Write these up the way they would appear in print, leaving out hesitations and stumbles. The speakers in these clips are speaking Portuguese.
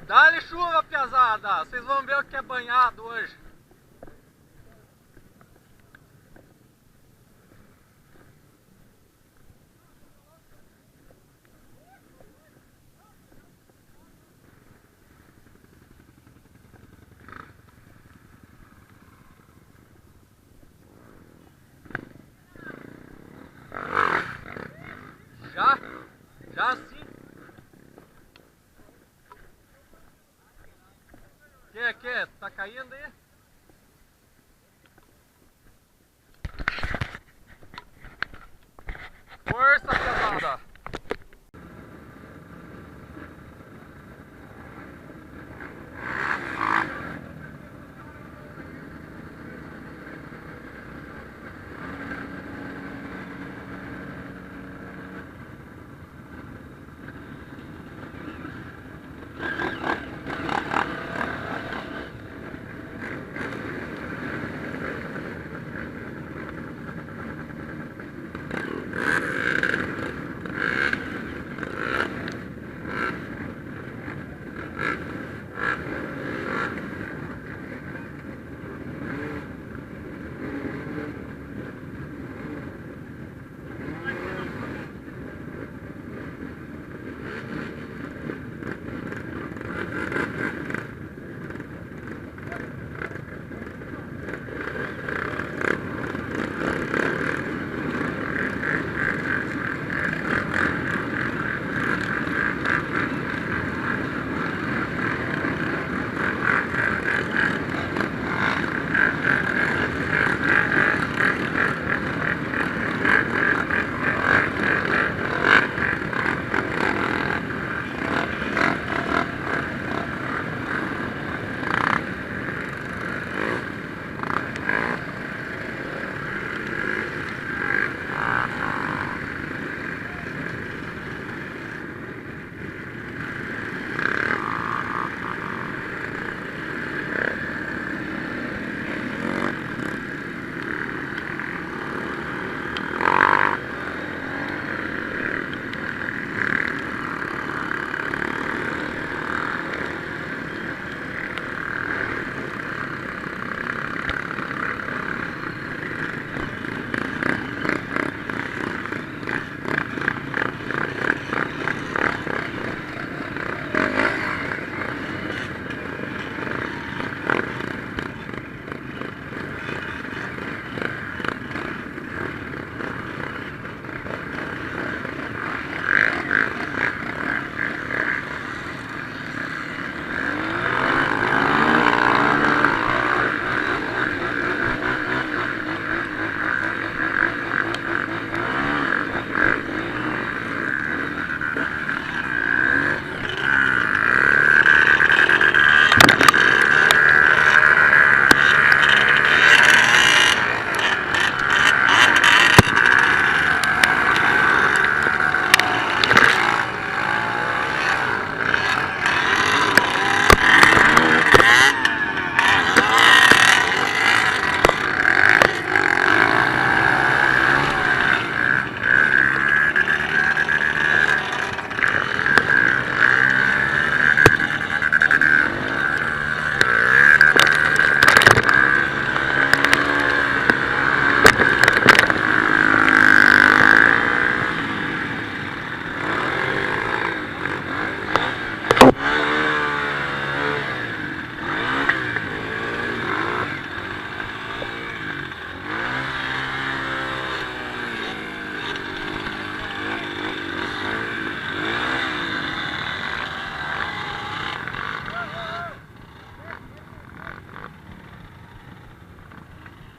Dá-lhe chuva, piazada! Vocês vão ver o que é banhado hoje. Já sim. Que? Tá caindo aí? Força, pesada!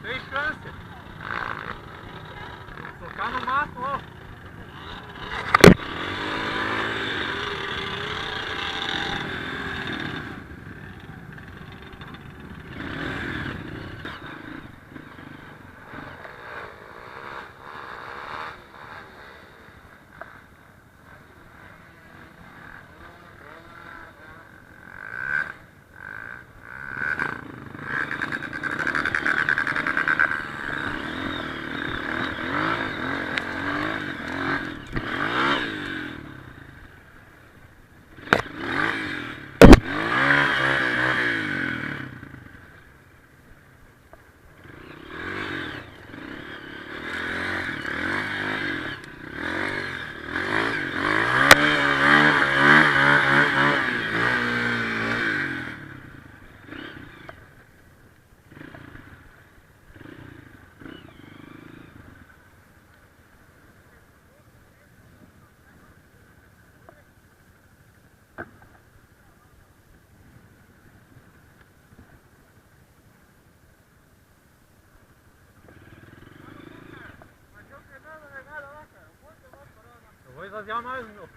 Tem chance. Socar no mato, ó. esvaziar mais, meu.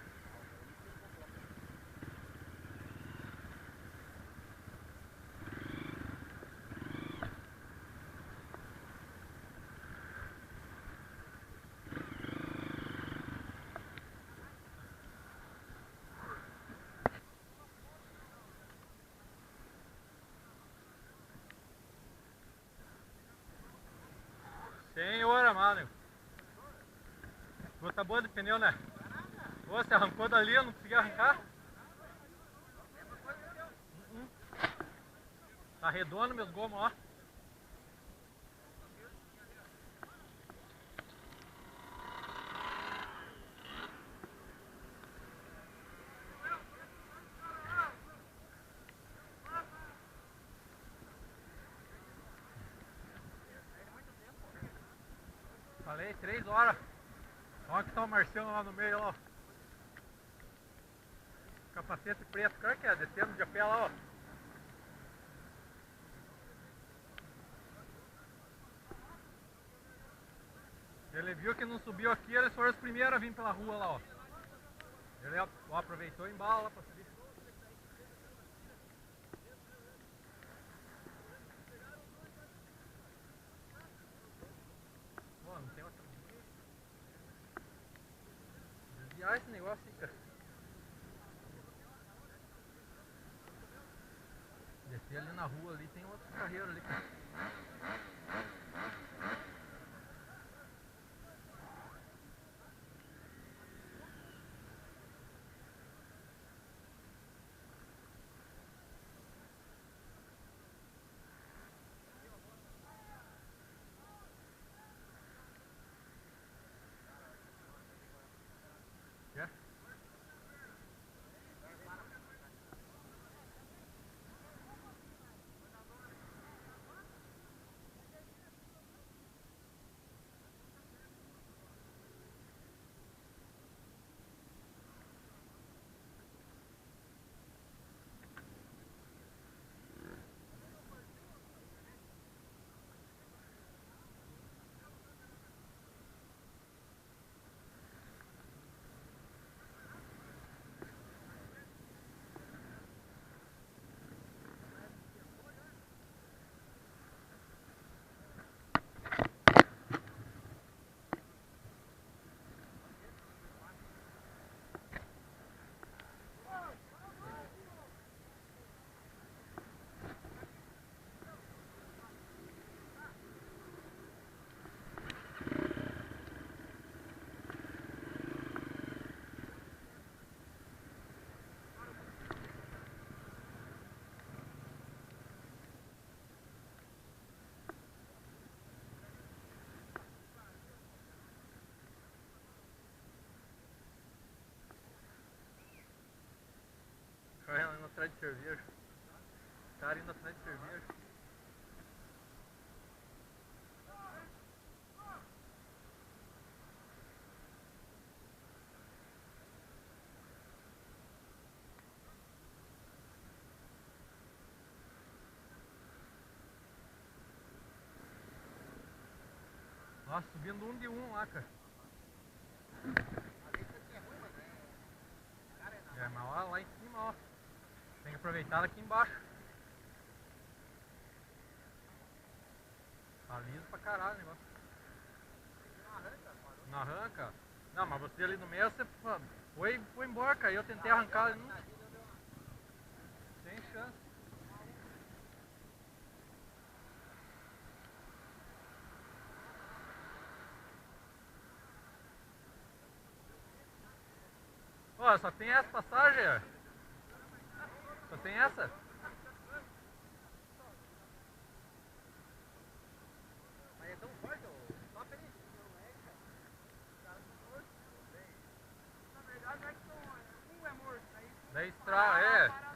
Senhora, mano. Tá boa de pneu, né? Você arrancou dali, eu não consegui arrancar. Tá redondo meus gomos, ó. Falei, 3 horas. Olha que tá o Marciano lá no meio, ó. Capacete preto, claro que é, descendo de a pé lá, ó. Ele viu que não subiu aqui, eles foram os primeiros a vir pela rua lá, ó. Ele ó, aproveitou e embala lá pra subir. Pô, não tem outra. Desviar esse negócio aí, cara. Descer ali na rua ali, tem outros carreiros ali, cara. Quer? Cara indo atrás de cerveja. Cara indo atrás de cerveja. Nossa, subindo um de um lá, cara. É, mas ó, lá em cima, ó. Tem que aproveitar aqui embaixo. Tá liso pra caralho o negócio. Não arranca? Não, mas você ali no meio, você foi embora, cara. Eu tentei arrancar, não. Sem chance. Ó, só tem essa passagem? Só tem essa? Mas é tão forte, ó. Só pra ele. Na verdade, é que um é morto. Daí estraga, é.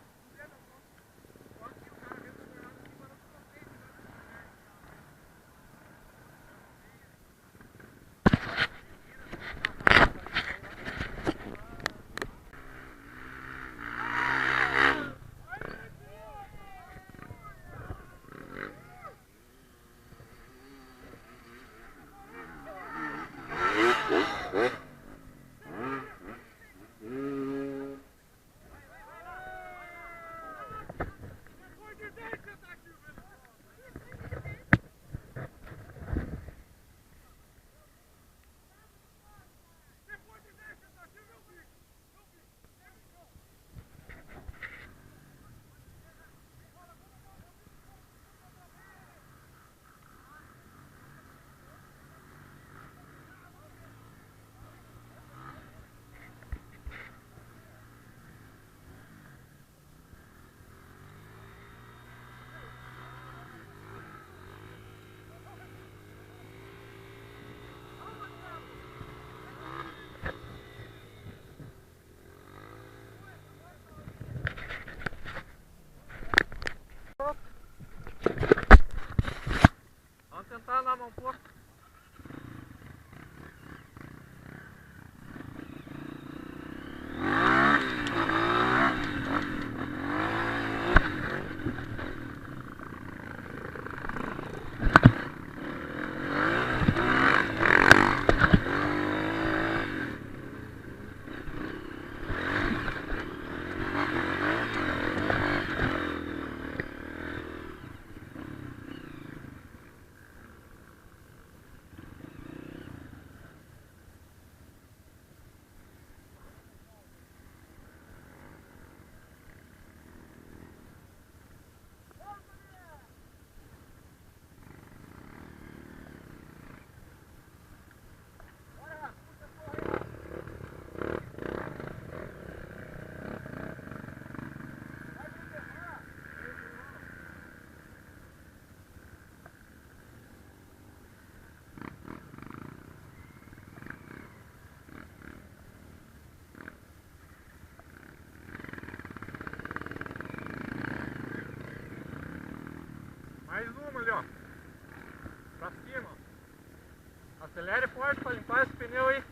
Julião. Pra cima. Acelere forte pra limpar esse pneu aí.